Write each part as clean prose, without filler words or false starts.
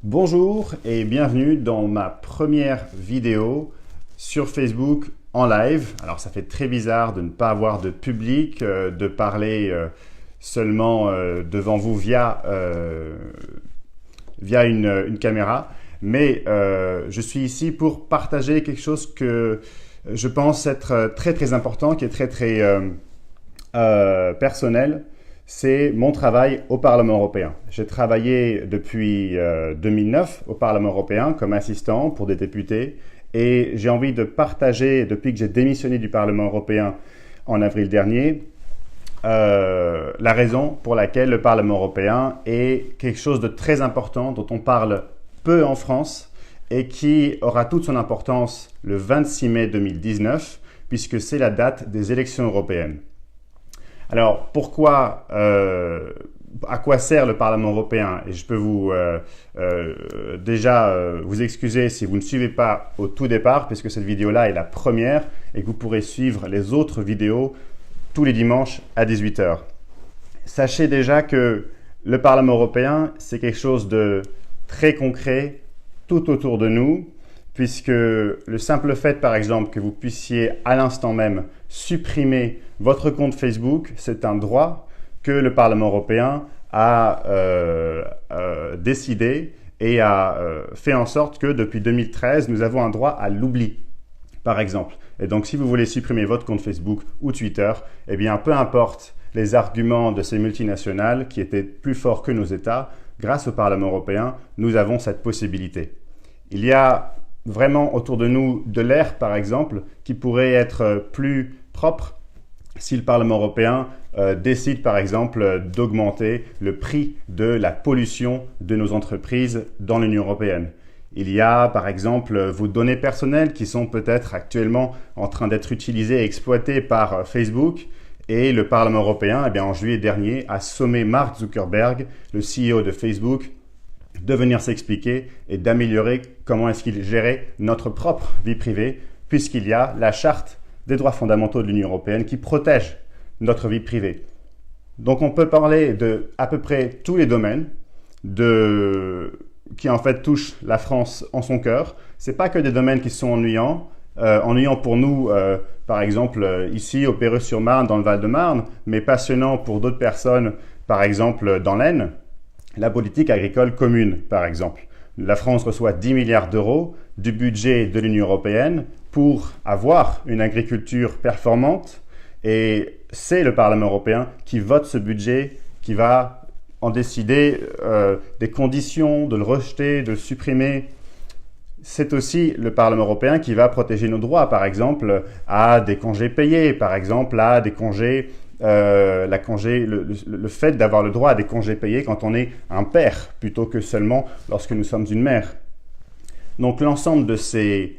Bonjour et bienvenue dans ma première vidéo sur Facebook en live. Alors ça fait très bizarre de ne pas avoir de public, de parler seulement devant vous via une caméra. Mais je suis ici pour partager quelque chose que je pense être très important, qui est très personnel. C'est mon travail au Parlement européen. J'ai travaillé depuis 2009 au Parlement européen comme assistant pour des députés et j'ai envie de partager, depuis que j'ai démissionné du Parlement européen en avril dernier, la raison pour laquelle le Parlement européen est quelque chose de très important dont on parle peu en France et qui aura toute son importance le 26 mai 2019 puisque c'est la date des élections européennes. Alors, pourquoi, à quoi sert le Parlement européen? Et je peux vous vous excuser si vous ne suivez pas au tout départ, puisque cette vidéo-là est la première et que vous pourrez suivre les autres vidéos tous les dimanches à 18 h. Sachez déjà que le Parlement européen, c'est quelque chose de très concret tout autour de nous, puisque le simple fait, par exemple, que vous puissiez à l'instant même supprimer votre compte Facebook, c'est un droit que le Parlement européen a décidé et a fait en sorte que depuis 2013, nous avons un droit à l'oubli, par exemple. Et donc, si vous voulez supprimer votre compte Facebook ou Twitter, eh bien, peu importe les arguments de ces multinationales qui étaient plus forts que nos États, grâce au Parlement européen, nous avons cette possibilité. Il y a vraiment autour de nous de l'air, par exemple, qui pourrait être plus propre si le Parlement européen décide, par exemple, d'augmenter le prix de la pollution de nos entreprises dans l'Union européenne. Il y a, par exemple, vos données personnelles qui sont peut-être actuellement en train d'être utilisées et exploitées par Facebook. Et le Parlement européen, en juillet dernier, a sommé Mark Zuckerberg, le CEO de Facebook, de venir s'expliquer et d'améliorer comment est-ce qu'il gérait notre propre vie privée, puisqu'il y a la charte des droits fondamentaux de l'Union européenne qui protège notre vie privée. Donc on peut parler de à peu près tous les domaines qui en fait touchent la France en son cœur. C'est pas que des domaines qui sont ennuyants pour nous, par exemple ici au Perreux-sur-Marne dans le Val-de-Marne, mais passionnant pour d'autres personnes, par exemple dans l'Aisne. La politique agricole commune, par exemple. La France reçoit 10 milliards d'euros du budget de l'Union européenne pour avoir une agriculture performante et c'est le Parlement européen qui vote ce budget, qui va en décider des conditions, de le rejeter, de le supprimer. C'est aussi le Parlement européen qui va protéger nos droits, par exemple, à des congés payés, par exemple, à des congés le fait d'avoir le droit à des congés payés quand on est un père plutôt que seulement lorsque nous sommes une mère. Donc l'ensemble de ces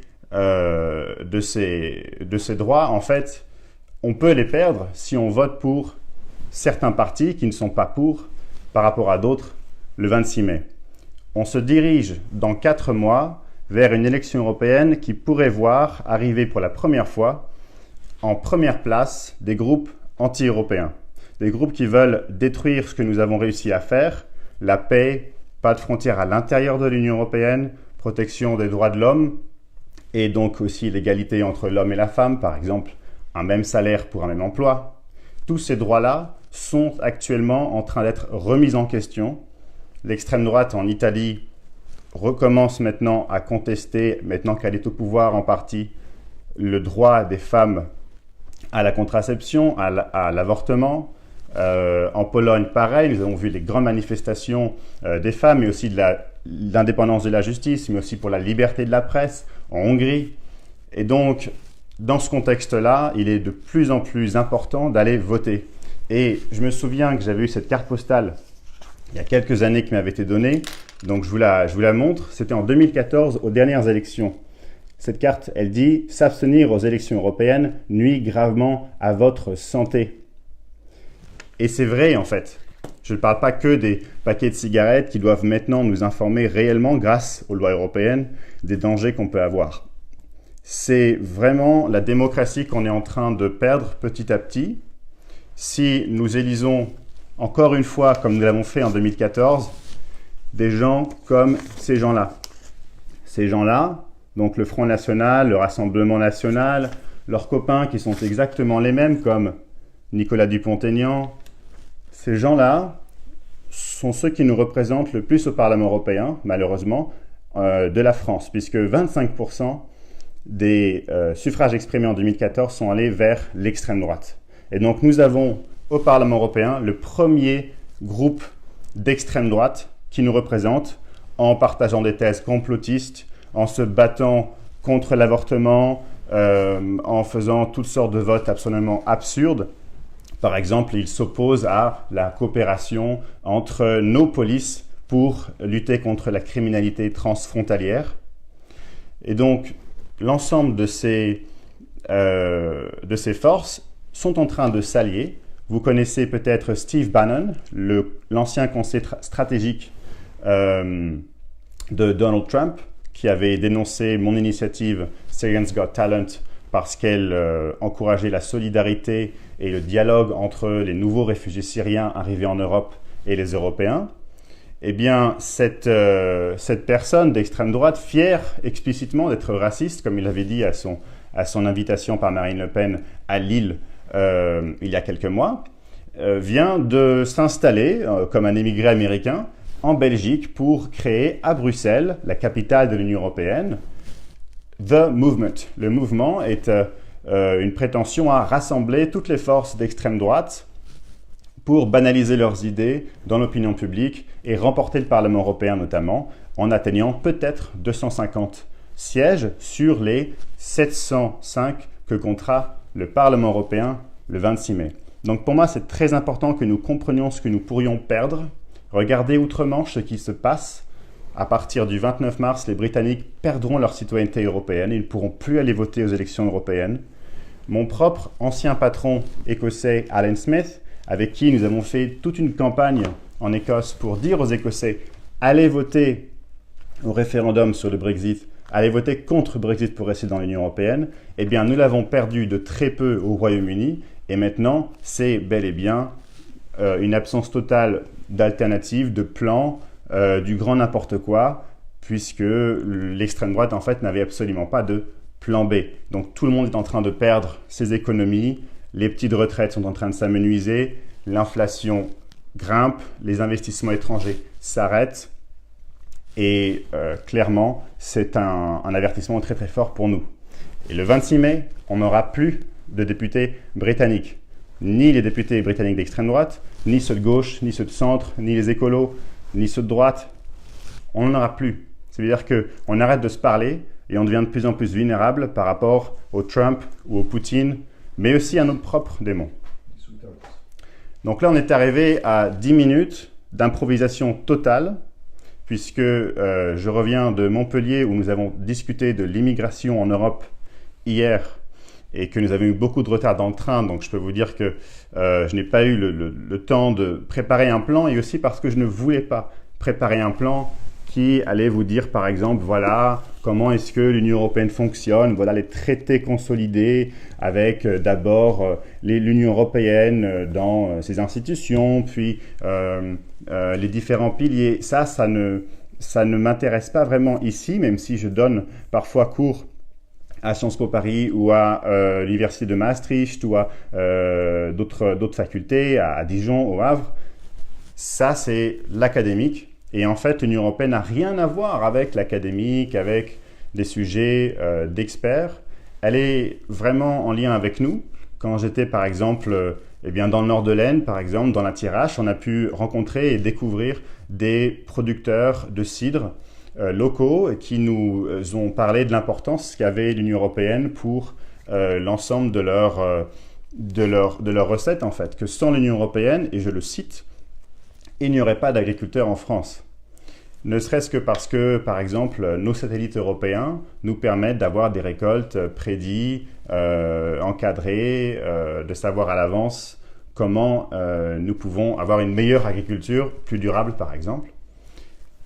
droits, en fait, on peut les perdre si on vote pour certains partis qui ne sont pas pour par rapport à d'autres le 26 mai. On se dirige dans 4 mois vers une élection européenne qui pourrait voir arriver pour la première fois en première place des groupes anti-européens. Des groupes qui veulent détruire ce que nous avons réussi à faire, la paix, pas de frontières à l'intérieur de l'Union européenne, protection des droits de l'homme et donc aussi l'égalité entre l'homme et la femme, par exemple un même salaire pour un même emploi. Tous ces droits-là sont actuellement en train d'être remis en question. L'extrême droite en Italie recommence maintenant à contester, maintenant qu'elle est au pouvoir en partie, le droit des femmes à la contraception, à l'avortement. En Pologne, pareil, nous avons vu les grandes manifestations des femmes, mais aussi de l'indépendance de la justice, mais aussi pour la liberté de la presse en Hongrie. Et donc, dans ce contexte-là, il est de plus en plus important d'aller voter. Et je me souviens que j'avais eu cette carte postale il y a quelques années qui m'avait été donnée, donc je vous la montre. C'était en 2014, aux dernières élections. Cette carte, elle dit « S'abstenir aux élections européennes nuit gravement à votre santé ». Et c'est vrai en fait. Je ne parle pas que des paquets de cigarettes qui doivent maintenant nous informer réellement, grâce aux lois européennes, des dangers qu'on peut avoir. C'est vraiment la démocratie qu'on est en train de perdre petit à petit. Si nous élisons encore une fois, comme nous l'avons fait en 2014, des gens comme ces gens-là. Ces gens-là, donc le Front National, le Rassemblement National, leurs copains qui sont exactement les mêmes, comme Nicolas Dupont-Aignan, ces gens-là sont ceux qui nous représentent le plus au Parlement européen, malheureusement, de la France, puisque 25% des suffrages exprimés en 2014 sont allés vers l'extrême droite. Et donc nous avons au Parlement européen le premier groupe d'extrême droite qui nous représente en partageant des thèses complotistes, en se battant contre l'avortement, en faisant toutes sortes de votes absolument absurdes. Par exemple, ils s'opposent à la coopération entre nos polices pour lutter contre la criminalité transfrontalière. Et donc, l'ensemble de ces forces sont en train de s'allier. Vous connaissez peut-être Steve Bannon, l'ancien conseiller stratégique de Donald Trump, qui avait dénoncé mon initiative Syrians Got Talent parce qu'elle encourageait la solidarité et le dialogue entre les nouveaux réfugiés syriens arrivés en Europe et les Européens. Eh bien, cette personne d'extrême droite, fière explicitement d'être raciste, comme il avait dit à son invitation par Marine Le Pen à Lille il y a quelques mois, vient de s'installer comme un émigré américain en Belgique pour créer à Bruxelles, la capitale de l'Union européenne, The Movement. Le mouvement est une prétention à rassembler toutes les forces d'extrême droite pour banaliser leurs idées dans l'opinion publique et remporter le Parlement européen notamment, en atteignant peut-être 250 sièges sur les 705 que comptera le Parlement européen le 26 mai. Donc pour moi, c'est très important que nous comprenions ce que nous pourrions perdre. Regardez outre-Manche ce qui se passe. À partir du 29 mars, les Britanniques perdront leur citoyenneté européenne. Ils ne pourront plus aller voter aux élections européennes. Mon propre ancien patron écossais, Alan Smith, avec qui nous avons fait toute une campagne en Écosse pour dire aux Écossais « Allez voter au référendum sur le Brexit, allez voter contre Brexit pour rester dans l'Union européenne », eh bien nous l'avons perdu de très peu au Royaume-Uni et maintenant c'est bel et bien une absence totale d'alternative, de plan, du grand n'importe quoi, puisque l'extrême droite en fait n'avait absolument pas de plan B. Donc tout le monde est en train de perdre ses économies, les petites retraites sont en train de s'amenuiser, l'inflation grimpe, les investissements étrangers s'arrêtent et clairement c'est un avertissement très très fort pour nous. Et le 26 mai, on n'aura plus de députés britanniques, ni les députés britanniques d'extrême droite, ni ceux de gauche, ni ceux de centre, ni les écolos, ni ceux de droite. On n'en aura plus. C'est-à-dire qu'on arrête de se parler et on devient de plus en plus vulnérable par rapport au Trump ou au Poutine, mais aussi à nos propres démons. Donc là, on est arrivé à 10 minutes d'improvisation totale, puisque je reviens de Montpellier où nous avons discuté de l'immigration en Europe hier et que nous avons eu beaucoup de retard dans le train, donc je peux vous dire que je n'ai pas eu le temps de préparer un plan et aussi parce que je ne voulais pas préparer un plan qui allait vous dire par exemple, voilà comment est-ce que l'Union européenne fonctionne, voilà les traités consolidés avec d'abord l'Union européenne dans ses institutions, puis les différents piliers. Ça ne m'intéresse pas vraiment ici, même si je donne parfois cours à Sciences Po Paris ou à l'Université de Maastricht ou à d'autres facultés, à Dijon, au Havre. Ça, c'est l'académique. Et en fait, l'Union européenne n'a rien à voir avec l'académique, avec des sujets d'experts. Elle est vraiment en lien avec nous. Quand j'étais, par exemple, dans le nord de l'Aisne, par exemple, dans la Thiérache, on a pu rencontrer et découvrir des producteurs de cidre locaux qui nous ont parlé de l'importance qu'avait l'Union européenne pour l'ensemble de leurs recettes, en fait. Que sans l'Union européenne, et je le cite, il n'y aurait pas d'agriculteurs en France. Ne serait-ce que parce que, par exemple, nos satellites européens nous permettent d'avoir des récoltes prédites, encadrées, de savoir à l'avance comment nous pouvons avoir une meilleure agriculture, plus durable par exemple.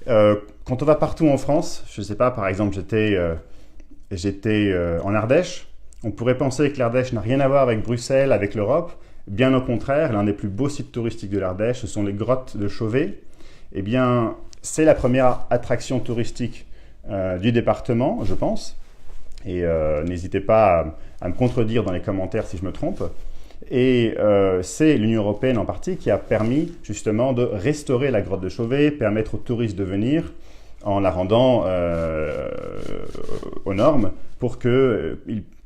Quand on va partout en France, je ne sais pas, par exemple, j'étais en Ardèche, on pourrait penser que l'Ardèche n'a rien à voir avec Bruxelles, avec l'Europe. Bien au contraire, l'un des plus beaux sites touristiques de l'Ardèche, ce sont les grottes de Chauvet. Eh bien, c'est la première attraction touristique du département, je pense. Et n'hésitez pas à me contredire dans les commentaires si je me trompe. Et c'est l'Union européenne en partie qui a permis justement de restaurer la grotte de Chauvet, permettre aux touristes de venir en la rendant aux normes pour que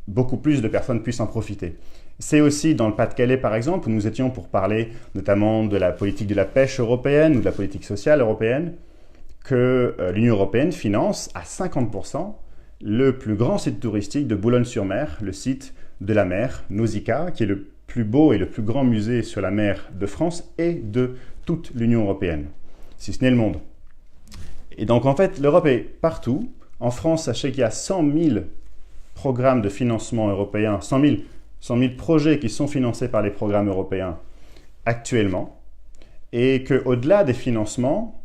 beaucoup plus de personnes puissent en profiter. C'est aussi dans le Pas-de-Calais par exemple, où nous étions pour parler notamment de la politique de la pêche européenne ou de la politique sociale européenne, que l'Union européenne finance à 50% le plus grand site touristique de Boulogne-sur-Mer, le site de la mer, Nausicaa, qui est le plus beau et le plus grand musée sur la mer de France et de toute l'Union européenne, si ce n'est le monde. Et donc en fait, l'Europe est partout. En France, sachez qu'il y a 100 000 programmes de financement européens, 100 000 projets qui sont financés par les programmes européens actuellement, et qu'au-delà des financements,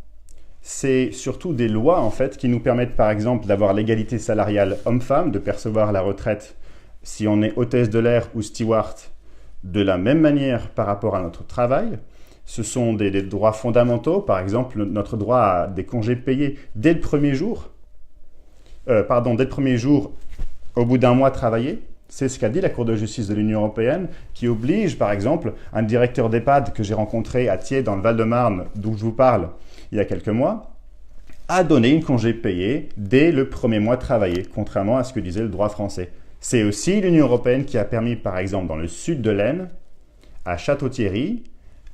c'est surtout des lois en fait qui nous permettent par exemple d'avoir l'égalité salariale homme-femme, de percevoir la retraite si on est hôtesse de l'air ou steward de la même manière par rapport à notre travail. Ce sont des droits fondamentaux, par exemple notre droit à des congés payés dès le premier jour, au bout d'un mois travaillé. C'est ce qu'a dit la Cour de justice de l'Union européenne, qui oblige par exemple un directeur d'EHPAD que j'ai rencontré à Thiers dans le Val-de-Marne, d'où je vous parle il y a quelques mois, à donner une congé payé dès le premier mois travaillé, contrairement à ce que disait le droit français. C'est aussi l'Union européenne qui a permis, par exemple, dans le sud de l'Aisne, à Château-Thierry,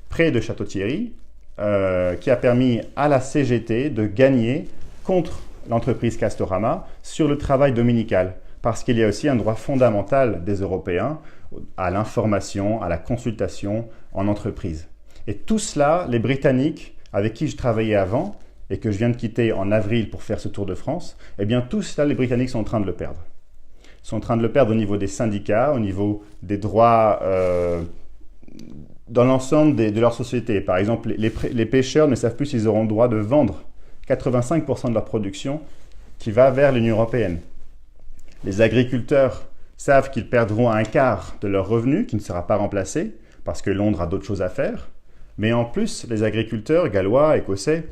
près de Château-Thierry, qui a permis à la CGT de gagner contre l'entreprise Castorama sur le travail dominical. Parce qu'il y a aussi un droit fondamental des Européens à l'information, à la consultation en entreprise. Et tout cela, les Britanniques, avec qui je travaillais avant, et que je viens de quitter en avril pour faire ce tour de France, eh bien tout cela, les Britanniques sont en train de le perdre. Ils sont en train de le perdre au niveau des syndicats, au niveau des droits dans l'ensemble de leur société. Par exemple, les pêcheurs ne savent plus s'ils auront le droit de vendre 85% de leur production qui va vers l'Union européenne. Les agriculteurs savent qu'ils perdront un quart de leur revenu qui ne sera pas remplacé parce que Londres a d'autres choses à faire. Mais en plus, les agriculteurs gallois, écossais,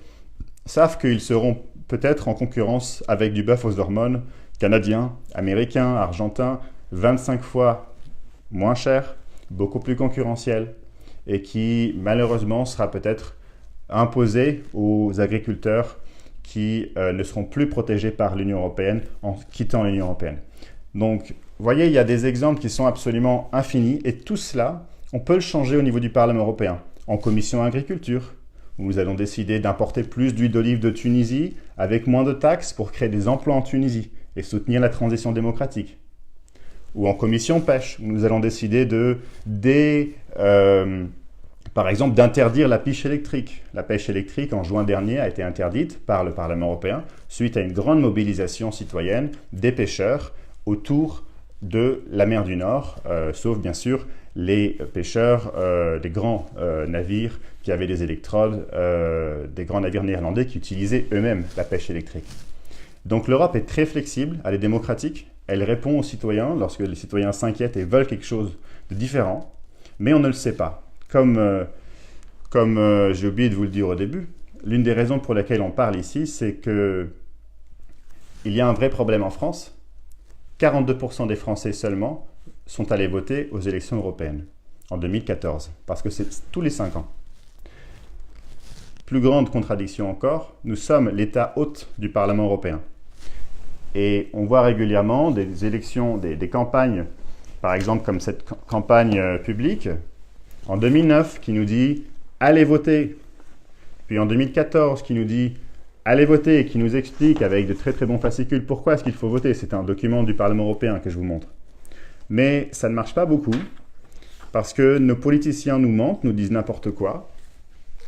savent qu'ils seront peut-être en concurrence avec du bœuf aux hormones canadien, américain, argentin, 25 fois moins cher, beaucoup plus concurrentiel et qui malheureusement sera peut-être imposé aux agriculteurs qui ne seront plus protégés par l'Union européenne en quittant l'Union européenne. Donc, vous voyez, il y a des exemples qui sont absolument infinis et tout cela, on peut le changer au niveau du Parlement européen. En commission agriculture, où nous allons décider d'importer plus d'huile d'olive de Tunisie avec moins de taxes pour créer des emplois en Tunisie et soutenir la transition démocratique. Ou en commission pêche, où nous allons décider par exemple, d'interdire la pêche électrique. La pêche électrique, en juin dernier, a été interdite par le Parlement européen suite à une grande mobilisation citoyenne des pêcheurs autour de la mer du Nord, sauf bien sûr les pêcheurs des grands navires qui avaient des électrodes, des grands navires néerlandais qui utilisaient eux-mêmes la pêche électrique. Donc l'Europe est très flexible, elle est démocratique, elle répond aux citoyens lorsque les citoyens s'inquiètent et veulent quelque chose de différent, mais on ne le sait pas. Comme j'ai oublié de vous le dire au début, l'une des raisons pour lesquelles on parle ici, c'est qu'il y a un vrai problème en France. 42% des Français seulement sont allés voter aux élections européennes en 2014, parce que c'est tous les 5 ans. Plus grande contradiction encore, nous sommes l'État hôte du Parlement européen. Et on voit régulièrement des élections, des campagnes, par exemple comme cette campagne publique, en 2009 qui nous dit « Allez voter », puis en 2014 qui nous dit « Allez voter » et qui nous explique avec de très très bons fascicules pourquoi est-ce qu'il faut voter. C'est un document du Parlement européen que je vous montre. Mais ça ne marche pas beaucoup parce que nos politiciens nous mentent, nous disent n'importe quoi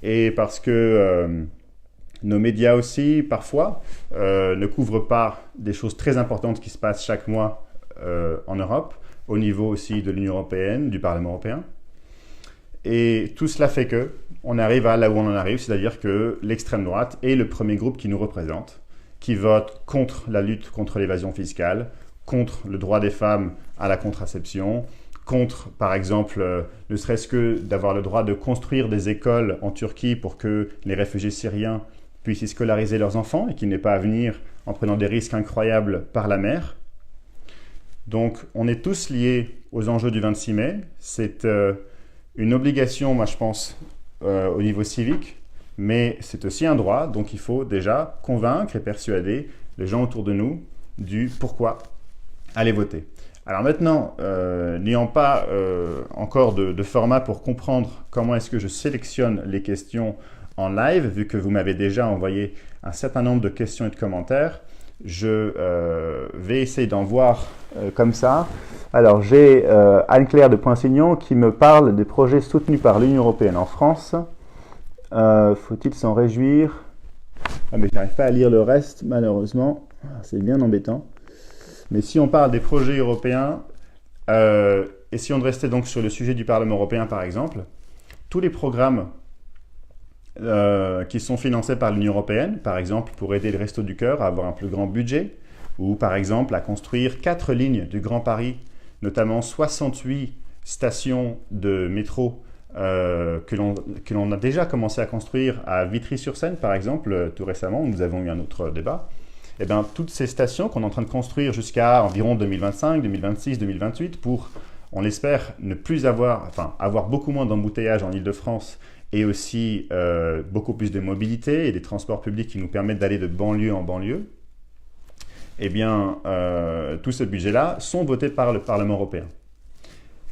et parce que nos médias aussi, parfois, ne couvrent pas des choses très importantes qui se passent chaque mois en Europe, au niveau aussi de l'Union européenne, du Parlement européen. Et tout cela fait qu'on arrive à là où on en arrive, c'est-à-dire que l'extrême droite est le premier groupe qui nous représente, qui vote contre la lutte contre l'évasion fiscale, contre le droit des femmes à la contraception, contre, par exemple, ne serait-ce que d'avoir le droit de construire des écoles en Turquie pour que les réfugiés syriens puissent y scolariser leurs enfants et qu'ils n'aient pas à venir en prenant des risques incroyables par la mer. Donc, on est tous liés aux enjeux du 26 mai. C'est une obligation, moi je pense, au niveau civique, mais c'est aussi un droit. Donc, il faut déjà convaincre et persuader les gens autour de nous du pourquoi aller voter. Alors maintenant, n'ayant pas encore de format pour comprendre comment est-ce que je sélectionne les questions en live, vu que vous m'avez déjà envoyé un certain nombre de questions et de commentaires, je vais essayer d'en voir comme ça. Alors j'ai Anne-Claire de Poinsignon qui me parle des projets soutenus par l'Union européenne en France. Faut-il s'en réjouir? Ah, mais je n'arrive pas à lire le reste, malheureusement. C'est bien embêtant. Mais si on parle des projets européens, essayons de rester donc sur le sujet du Parlement européen par exemple, tous les programmes qui sont financés par l'Union européenne, par exemple pour aider les Restos du Cœur à avoir un plus grand budget, ou par exemple à construire 4 lignes du Grand Paris, notamment 68 stations de métro que l'on a déjà commencé à construire à Vitry-sur-Seine par exemple, tout récemment, nous avons eu un autre débat. Eh bien, toutes ces stations qu'on est en train de construire jusqu'à environ 2025, 2026, 2028 pour, on l'espère, ne plus avoir beaucoup moins d'embouteillages en Île-de-France et aussi beaucoup plus de mobilité et des transports publics qui nous permettent d'aller de banlieue en banlieue, eh bien, tous ces budgets-là sont votés par le Parlement européen.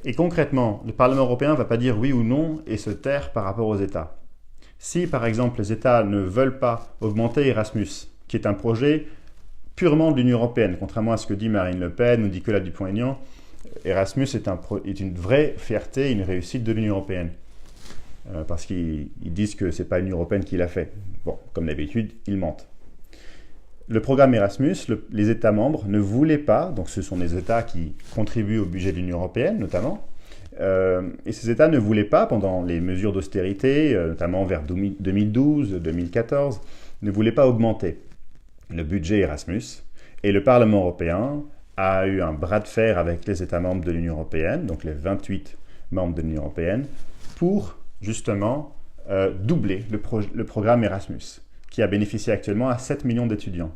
Et concrètement, le Parlement européen ne va pas dire oui ou non et se taire par rapport aux États. Si, par exemple, les États ne veulent pas augmenter Erasmus, qui est un projet purement de l'Union européenne, contrairement à ce que dit Marine Le Pen ou Nicolas Dupont-Aignan, Erasmus est une vraie fierté, une réussite de l'Union européenne. Parce qu'ils disent que ce n'est pas l'Union européenne qui l'a fait. Bon, comme d'habitude, ils mentent. Le programme Erasmus, les États membres ne voulaient pas, donc ce sont des États qui contribuent au budget de l'Union européenne notamment, et ces États ne voulaient pas, pendant les mesures d'austérité, notamment vers 2012, 2014, ne voulaient pas augmenter le budget Erasmus. Et le Parlement européen a eu un bras de fer avec les États membres de l'Union européenne, donc les 28 membres de l'Union européenne, pour justement doubler le programme Erasmus, qui a bénéficié actuellement à 7 millions d'étudiants.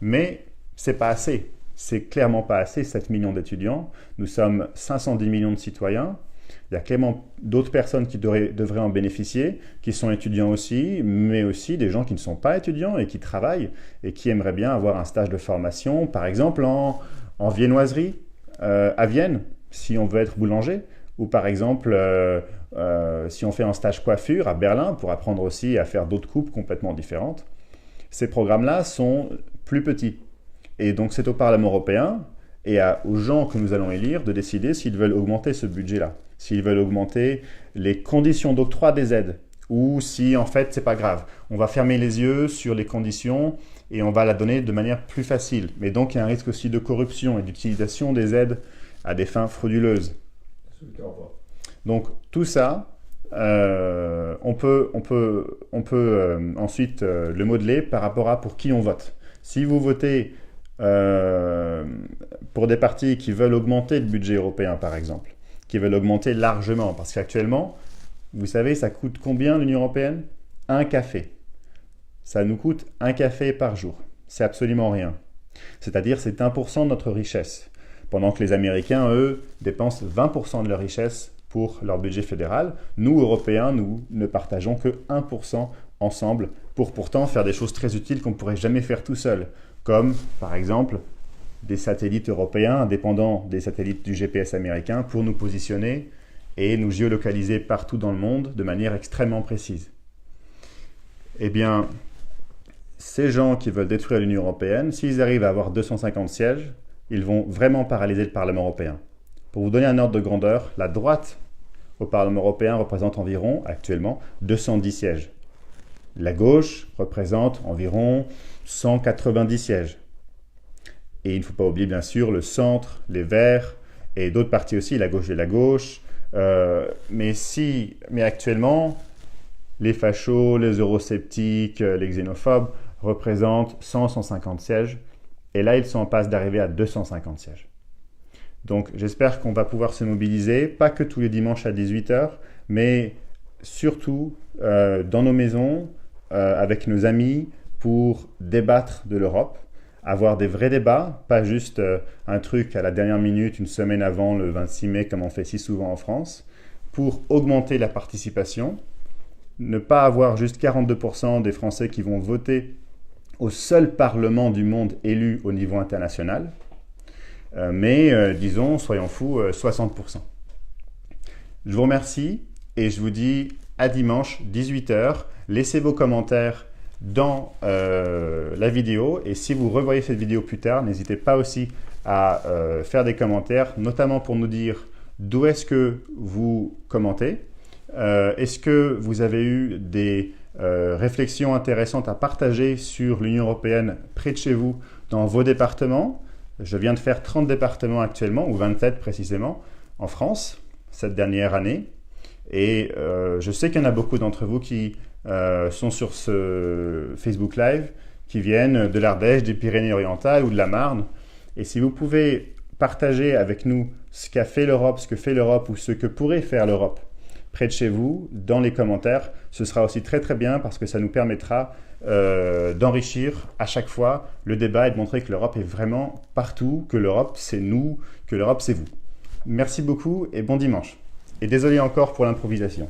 Mais ce n'est pas assez. C'est clairement pas assez, 7 millions d'étudiants. Nous sommes 510 millions de citoyens. Il y a clairement d'autres personnes qui devraient en bénéficier, qui sont étudiants aussi, mais aussi des gens qui ne sont pas étudiants et qui travaillent et qui aimeraient bien avoir un stage de formation, par exemple en viennoiserie à Vienne, si on veut être boulanger, ou par exemple si on fait un stage coiffure à Berlin pour apprendre aussi à faire d'autres coupes complètement différentes. Ces programmes-là sont plus petits. Et donc c'est au Parlement européen et aux gens que nous allons élire de décider s'ils veulent augmenter ce budget-là, s'ils veulent augmenter les conditions d'octroi des aides, ou si en fait c'est pas grave, on va fermer les yeux sur les conditions et on va la donner de manière plus facile. Mais donc il y a un risque aussi de corruption et d'utilisation des aides à des fins frauduleuses. Donc tout ça, on peut ensuite le modeler par rapport à pour qui on vote. Si vous votez pour des partis qui veulent augmenter le budget européen, par exemple, qui veulent augmenter largement, parce qu'actuellement, vous savez, ça coûte combien l'Union européenne? Un café. Ça nous coûte un café par jour. C'est absolument rien. C'est-à-dire, c'est 1% de notre richesse. Pendant que les Américains, eux, dépensent 20% de leur richesse pour leur budget fédéral. Nous, Européens, nous ne partageons que 1% ensemble pour pourtant faire des choses très utiles qu'on ne pourrait jamais faire tout seul. Comme, par exemple, des satellites européens indépendants des satellites du GPS américain pour nous positionner et nous géolocaliser partout dans le monde de manière extrêmement précise. Eh bien, ces gens qui veulent détruire l'Union européenne, s'ils arrivent à avoir 250 sièges, ils vont vraiment paralyser le Parlement européen. Pour vous donner un ordre de grandeur, la droite au Parlement européen représente environ, actuellement, 210 sièges. La gauche représente environ 190 sièges. Et il ne faut pas oublier, bien sûr, le centre, les Verts et d'autres partis aussi, la gauche et la gauche. Mais actuellement, les fachos, les eurosceptiques, les xénophobes représentent 100-150 sièges. Et là, ils sont en passe d'arriver à 250 sièges. Donc, j'espère qu'on va pouvoir se mobiliser, pas que tous les dimanches à 18h, mais surtout dans nos maisons, avec nos amis pour débattre de l'Europe, avoir des vrais débats, pas juste un truc à la dernière minute, une semaine avant le 26 mai, comme on fait si souvent en France, pour augmenter la participation, ne pas avoir juste 42% des Français qui vont voter au seul Parlement du monde élu au niveau international, mais disons, soyons fous, 60%. Je vous remercie et je vous dis à dimanche, 18 h. Laissez vos commentaires dans la vidéo et si vous revoyez cette vidéo plus tard, n'hésitez pas aussi à faire des commentaires, notamment pour nous dire d'où est-ce que vous commentez, est-ce que vous avez eu des réflexions intéressantes à partager sur l'Union européenne près de chez vous dans vos départements. Je viens de faire 30 départements actuellement, ou 27 précisément, en France, cette dernière année. Et je sais qu'il y en a beaucoup d'entre vous qui sont sur ce Facebook Live, qui viennent de l'Ardèche, des Pyrénées-Orientales ou de la Marne. Et si vous pouvez partager avec nous ce qu'a fait l'Europe, ce que fait l'Europe ou ce que pourrait faire l'Europe près de chez vous, dans les commentaires, ce sera aussi très très bien parce que ça nous permettra d'enrichir à chaque fois le débat et de montrer que l'Europe est vraiment partout, que l'Europe c'est nous, que l'Europe c'est vous. Merci beaucoup et bon dimanche. Et désolé encore pour l'improvisation.